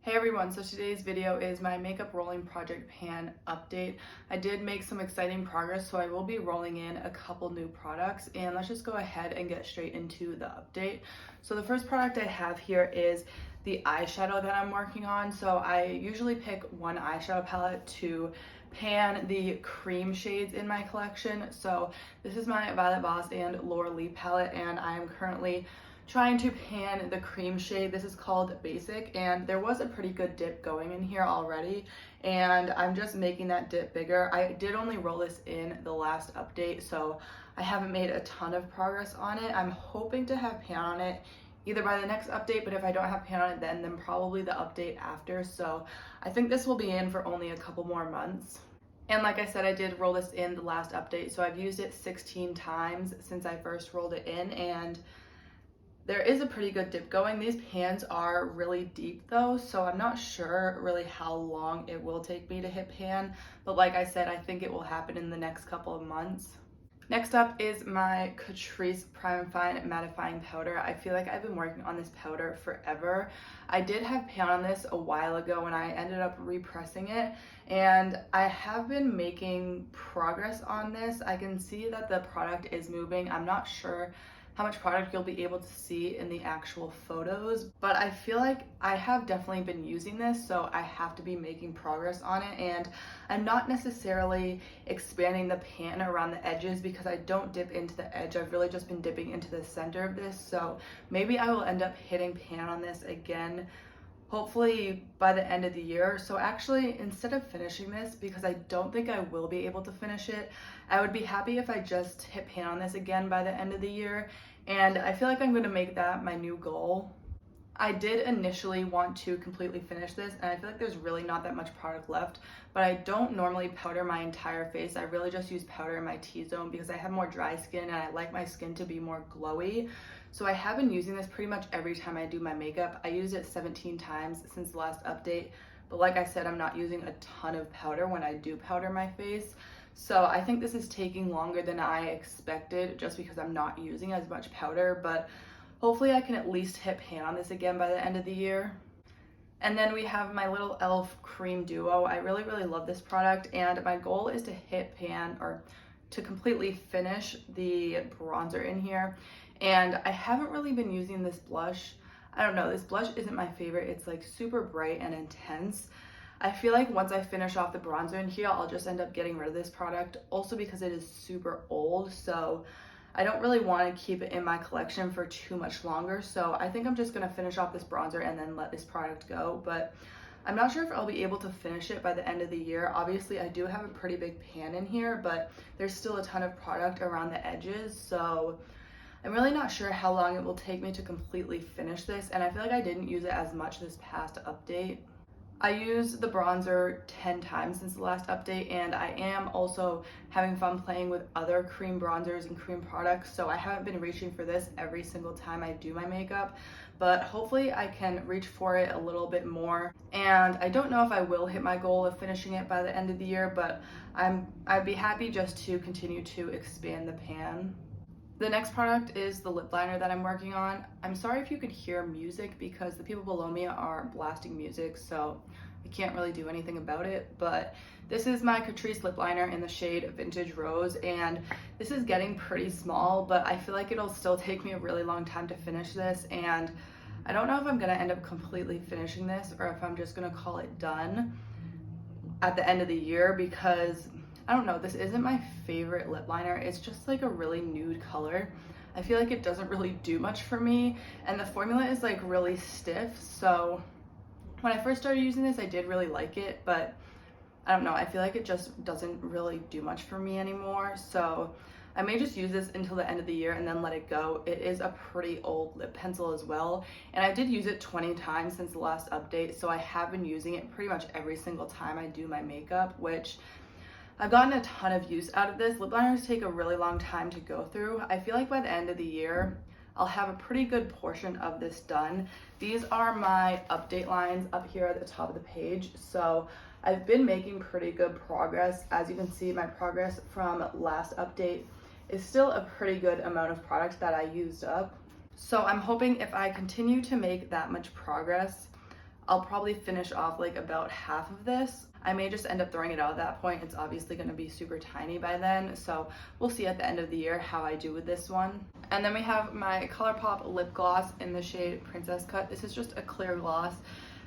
Hey everyone, so today's video is my makeup rolling project pan update. I did make some exciting progress, so I will be rolling in a couple new products, and let's just go ahead and get straight into the update. So the first product I have here is the eyeshadow that I'm working on. So I usually pick one eyeshadow palette to pan the cream shades in my collection. So this is my Violet Voss and Laura Lee palette, and I am currently trying to pan the cream shade. This is called Basic, and there was a pretty good dip going in here already, and I'm just making that dip bigger. I did only roll this in the last update, so I haven't made a ton of progress on it. I'm hoping to have pan on it either by the next update, but if I don't have pan on it then probably the update after. So I think this will be in for only a couple more months. And like I said, I did roll this in the last update, so I've used it 16 times since I first rolled it in, and there is a pretty good dip going. These pans are really deep though, so I'm not sure really how long it will take me to hit pan, but like I said, I think it will happen in the next couple of months. Next up is my Catrice Prime and Fine Mattifying Powder. I feel like I've been working on this powder forever. I did have pan on this a while ago and I ended up repressing it, and I have been making progress on this. I can see that the product is moving. I'm not sure how much product you'll be able to see in the actual photos, but I feel like I have definitely been using this, so I have to be making progress on it. And I'm not necessarily expanding the pan around the edges because I don't dip into the edge. I've really just been dipping into the center of this, so maybe I will end up hitting pan on this again, hopefully by the end of the year. So actually, instead of finishing this, because I don't think I will be able to finish it, I would be happy if I just hit pan on this again by the end of the year, and I feel like I'm going to make that my new goal. I did initially want to completely finish this, and I feel like there's really not that much product left, but I don't normally powder my entire face. I really just use powder in my T-zone because I have more dry skin and I like my skin to be more glowy. So I have been using this pretty much every time I do my makeup. I used it 17 times since the last update, but like I said, I'm not using a ton of powder when I do powder my face. So I think this is taking longer than I expected just because I'm not using as much powder, but hopefully I can at least hit pan on this again by the end of the year. And then we have my little e.l.f. cream duo. I really love this product, and my goal is to hit pan, or to completely finish the bronzer in here. And I haven't really been using this blush. I don't know, this blush isn't my favorite. It's like super bright and intense. I feel like once I finish off the bronzer in here, I'll just end up getting rid of this product, also because it is super old, so I don't really want to keep it in my collection for too much longer. So I think I'm just going to finish off this bronzer and then let this product go, but I'm not sure if I'll be able to finish it by the end of the year. Obviously, I do have a pretty big pan in here, but there's still a ton of product around the edges, so I'm really not sure how long it will take me to completely finish this, and I feel like I didn't use it as much this past update. I used the bronzer 10 times since the last update, and I am also having fun playing with other cream bronzers and cream products, so I haven't been reaching for this every single time I do my makeup, but hopefully I can reach for it a little bit more. And I don't know if I will hit my goal of finishing it by the end of the year, but I'd be happy just to continue to expand the pan. The next product is the lip liner that I'm working on. I'm sorry if you could hear music because the people below me are blasting music, so I can't really do anything about it, but this is my Catrice lip liner in the shade Vintage Rose, and this is getting pretty small, but I feel like it'll still take me a really long time to finish this, and I don't know if I'm gonna end up completely finishing this or if I'm just gonna call it done at the end of the year, because I don't know, this isn't my favorite lip liner. It's just like a really nude color. I feel like it doesn't really do much for me, and the formula is like really stiff. So when I first started using this, I did really like it, but I don't know, I feel like it just doesn't really do much for me anymore. So I may just use this until the end of the year and then let it go. It is a pretty old lip pencil as well, and I did use it 20 times since the last update, so I have been using it pretty much every single time I do my makeup, which I've gotten a ton of use out of this. Lip liners take a really long time to go through. I feel like by the end of the year, I'll have a pretty good portion of this done. These are my update lines up here at the top of the page. So I've been making pretty good progress. As you can see, my progress from last update is still a pretty good amount of product that I used up. So I'm hoping if I continue to make that much progress, I'll probably finish off like about half of this. I may just end up throwing it out at that point. It's obviously going to be super tiny by then, so we'll see at the end of the year how I do with this one. And then we have my ColourPop lip gloss in the shade Princess Cut. This is just a clear gloss.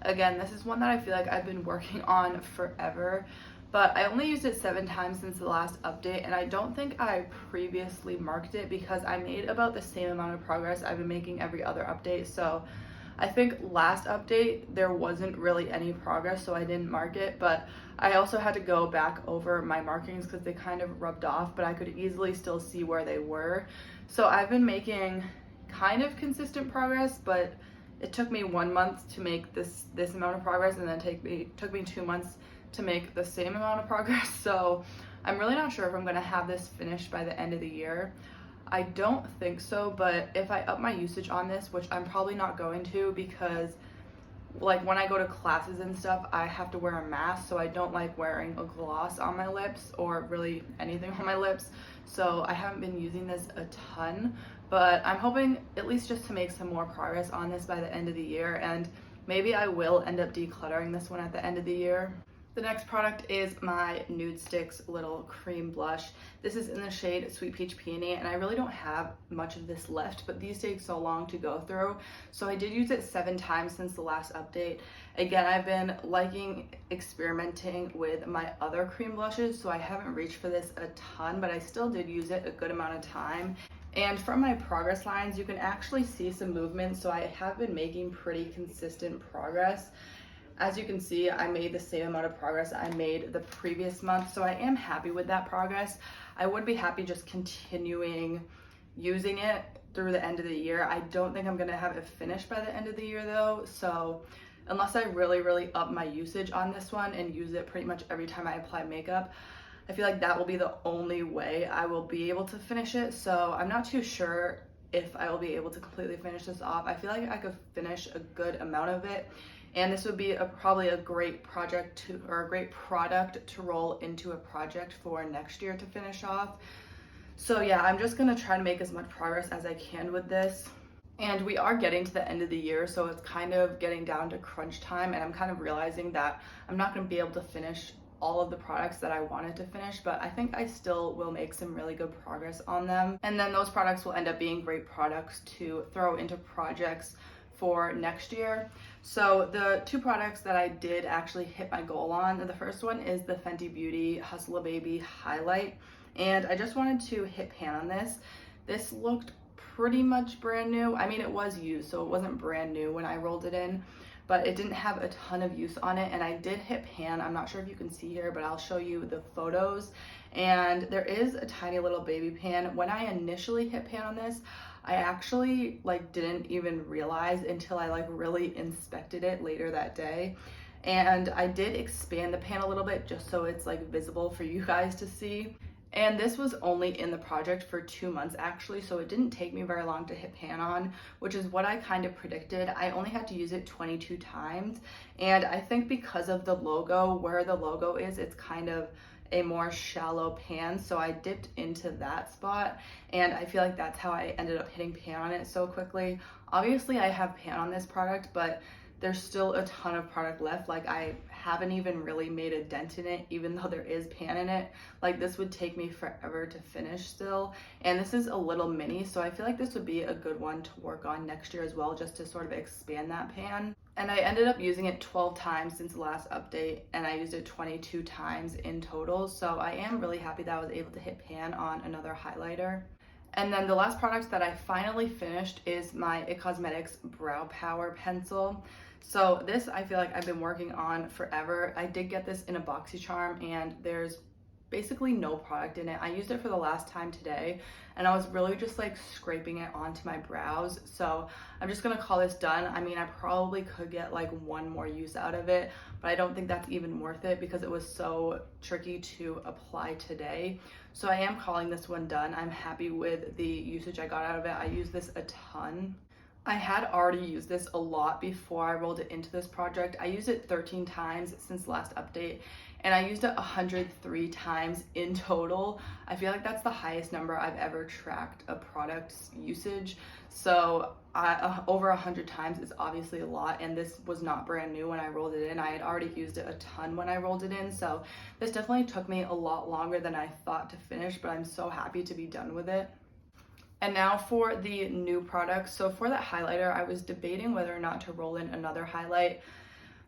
Again, this is one that I feel like I've been working on forever, but I only used it 7 times since the last update, and I don't think I previously marked it because I made about the same amount of progress I've been making every other update. So I think last update there wasn't really any progress, so I didn't mark it, but I also had to go back over my markings because they kind of rubbed off, but I could easily still see where they were. So I've been making kind of consistent progress, but it took me 1 month to make this amount of progress, and then took me 2 months to make the same amount of progress. So I'm really not sure if I'm gonna have this finished by the end of the year. I don't think so, but if I up my usage on this, which I'm probably not going to, because like when I go to classes and stuff, I have to wear a mask, so I don't like wearing a gloss on my lips or really anything on my lips. So I haven't been using this a ton, but I'm hoping at least just to make some more progress on this by the end of the year, and maybe I will end up decluttering this one at the end of the year. The next product is my Nude Sticks little cream blush. This is in the shade Sweet Peach Peony, and I really don't have much of this left, but these take so long to go through. So I did use it 7 times since the last update. Again, I've been liking experimenting with my other cream blushes, so I haven't reached for this a ton, but I still did use it a good amount of time. And from my progress lines, you can actually see some movement, so I have been making pretty consistent progress. As you can see, I made the same amount of progress I made the previous month, so I am happy with that progress. I would be happy just continuing using it through the end of the year. I don't think I'm gonna have it finished by the end of the year though, so unless I really up my usage on this one and use it pretty much every time I apply makeup, I feel like that will be the only way I will be able to finish it. So I'm not too sure if I will be able to completely finish this off. I feel like I could finish a good amount of it, and this would be probably a great project or a great product to roll into a project for next year to finish off. So yeah, I'm just gonna try to make as much progress as I can with this. And we are getting to the end of the year, so it's kind of getting down to crunch time, and I'm kind of realizing that I'm not gonna be able to finish all of the products that I wanted to finish, but I think I still will make some really good progress on them. And then those products will end up being great products to throw into projects for next year. So the 2 products that I did actually hit my goal on, the first one is the Fenty Beauty Hustle a Baby Highlight, and I just wanted to hit pan on this. This looked pretty much brand new. I mean, it was used, so it wasn't brand new when I rolled it in, but it didn't have a ton of use on it, and I did hit pan. I'm not sure if you can see here, but I'll show you the photos, and there is a tiny little baby pan. When I initially hit pan on this, I actually didn't even realize until I really inspected it later that day. And I did expand the pan a little bit just so it's visible for you guys to see. And this was only in the project for 2 months actually, so it didn't take me very long to hit pan on, which is what I kind of predicted. I only had to use it 22 times, and I think because of the logo, where the logo is, it's kind of a more shallow pan, so I dipped into that spot, and I feel like that's how I ended up hitting pan on it so quickly. Obviously I have pan on this product, but there's still a ton of product left. I haven't even really made a dent in it, even though there is pan in it. This would take me forever to finish still, and this is a little mini, so I feel like this would be a good one to work on next year as well, just to sort of expand that pan. And I ended up using it 12 times since the last update, and I used it 22 times in total, so I am really happy that I was able to hit pan on another highlighter. And then the last product that I finally finished is my It Cosmetics Brow Power Pencil. So this I feel like I've been working on forever. I did get this in a BoxyCharm, and there's basically no product in it. I used it for the last time today, and I was really just scraping it onto my brows. So I'm just gonna call this done. I mean, I probably could get 1 more use out of it, but I don't think that's even worth it because it was so tricky to apply today. So I am calling this one done. I'm happy with the usage I got out of it. I use this a ton. I had already used this a lot before I rolled it into this project. I used it 13 times since the last update, and I used it 103 times in total. I feel like that's the highest number I've ever tracked a product's usage. So over 100 times is obviously a lot, and this was not brand new when I rolled it in. I had already used it a ton when I rolled it in, so this definitely took me a lot longer than I thought to finish, but I'm so happy to be done with it. And now for the new products. So for that highlighter, I was debating whether or not to roll in another highlight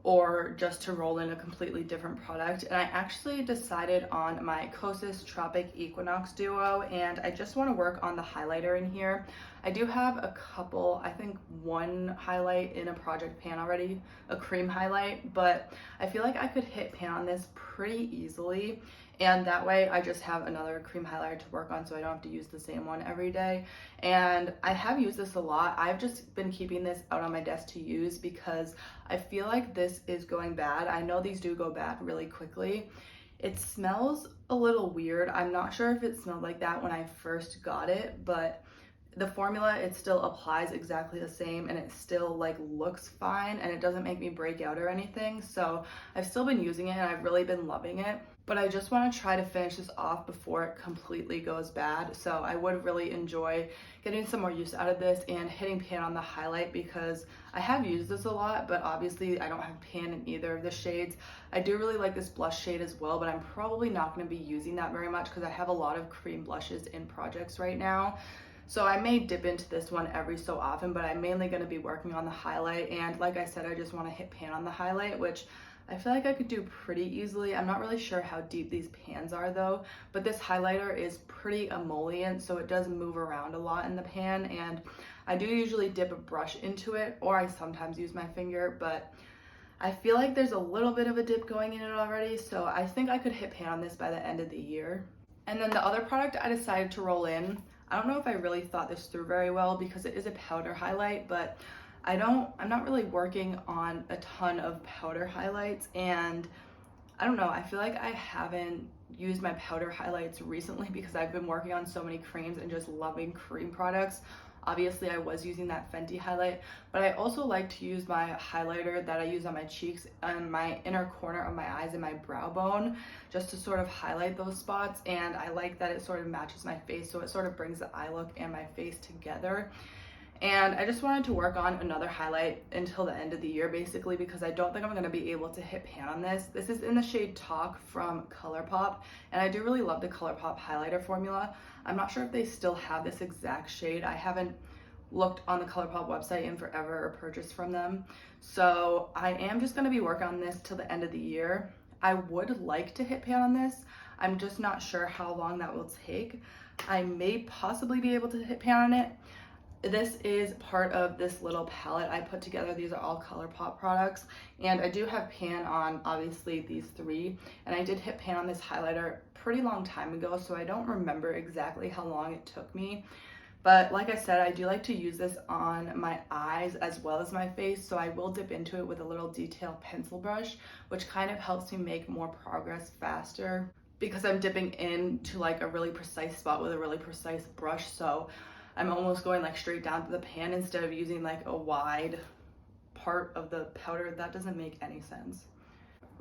or just to roll in a completely different product. And I actually decided on my Kosas Tropic Equinox Duo, and I just want to work on the highlighter in here. I do have a couple, I think one highlight in a project pan already, a cream highlight, but I feel like I could hit pan on this pretty easily. And that way I just have another cream highlighter to work on so I don't have to use the same one every day. And I have used this a lot. I've just been keeping this out on my desk to use because I feel like this is going bad. I know these do go bad really quickly. It smells a little weird. I'm not sure if it smelled like that when I first got it, but the formula, it still applies exactly the same, and it still like looks fine, and it doesn't make me break out or anything. So I've still been using it and I've really been loving it, but I just want to try to finish this off before it completely goes bad. So I would really enjoy getting some more use out of this and hitting pan on the highlight, because I have used this a lot, but obviously I don't have pan in either of the shades. I do really like this blush shade as well, but I'm probably not going to be using that very much because I have a lot of cream blushes in projects right now. So I may dip into this one every so often, but I'm mainly going to be working on the highlight. And like I said, I just want to hit pan on the highlight, which I feel like I could do pretty easily. I'm not really sure how deep these pans are though, but this highlighter is pretty emollient, so it does move around a lot in the pan. And I do usually dip a brush into it, or I sometimes use my finger, but I feel like there's a little bit of a dip going in it already. So I think I could hit pan on this by the end of the year. And then the other product I decided to roll in, I don't know if I really thought this through very well because it is a powder highlight, but I'm not really working on a ton of powder highlights, and I don't know, I feel like I haven't used my powder highlights recently because I've been working on so many creams and just loving cream products. Obviously I was using that Fenty highlight, but I also like to use my highlighter that I use on my cheeks and my inner corner of my eyes and my brow bone, just to sort of highlight those spots. And I like that it sort of matches my face, so it sort of brings the eye look and my face together. And I just wanted to work on another highlight until the end of the year, basically, because I don't think I'm going to be able to hit pan on this. This is in the shade Talk from ColourPop, and I do really love the ColourPop highlighter formula. I'm not sure if they still have this exact shade. I haven't looked on the ColourPop website in forever or purchased from them. So I am just going to be working on this till the end of the year. I would like to hit pan on this. I'm just not sure how long that will take. I may possibly be able to hit pan on it. This is part of this little palette I put together. These are all ColourPop products, and I do have pan on obviously these three, and I did hit pan on this highlighter pretty long time ago, so I don't remember exactly how long it took me. But like I said, I do like to use this on my eyes as well as my face, so I will dip into it with a little detail pencil brush, which kind of helps me make more progress faster because I'm dipping into like a really precise spot with a really precise brush. So I'm almost going like straight down to the pan instead of using like a wide part of the powder. That doesn't make any sense.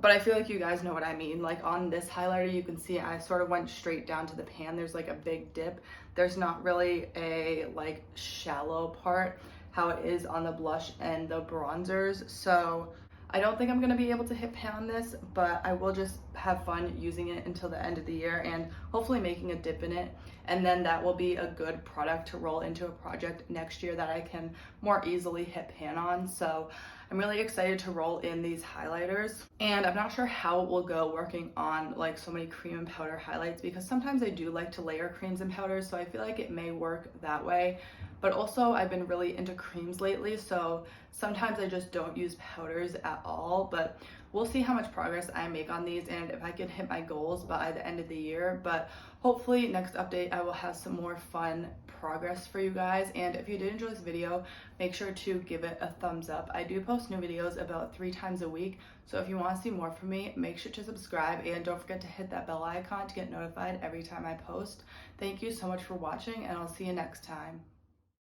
But I feel like you guys know what I mean. Like on this highlighter, you can see I sort of went straight down to the pan. There's like a big dip. There's not really a like shallow part how it is on the blush and the bronzers. So I don't think I'm going to be able to hit pan on this, but I will just have fun using it until the end of the year and hopefully making a dip in it. And then that will be a good product to roll into a project next year that I can more easily hit pan on. So I'm really excited to roll in these highlighters, and I'm not sure how it will go working on like so many cream and powder highlights, because sometimes I do like to layer creams and powders, so I feel like it may work that way. But also I've been really into creams lately, so sometimes I just don't use powders at all. But we'll see how much progress I make on these and if I can hit my goals by the end of the year. But hopefully next update I will have some more fun progress for you guys. And if you did enjoy this video, make sure to give it a thumbs up. I do post new videos about 3 times a week, so if you want to see more from me, make sure to subscribe and don't forget to hit that bell icon to get notified every time I post. Thank you so much for watching, and I'll see you next time.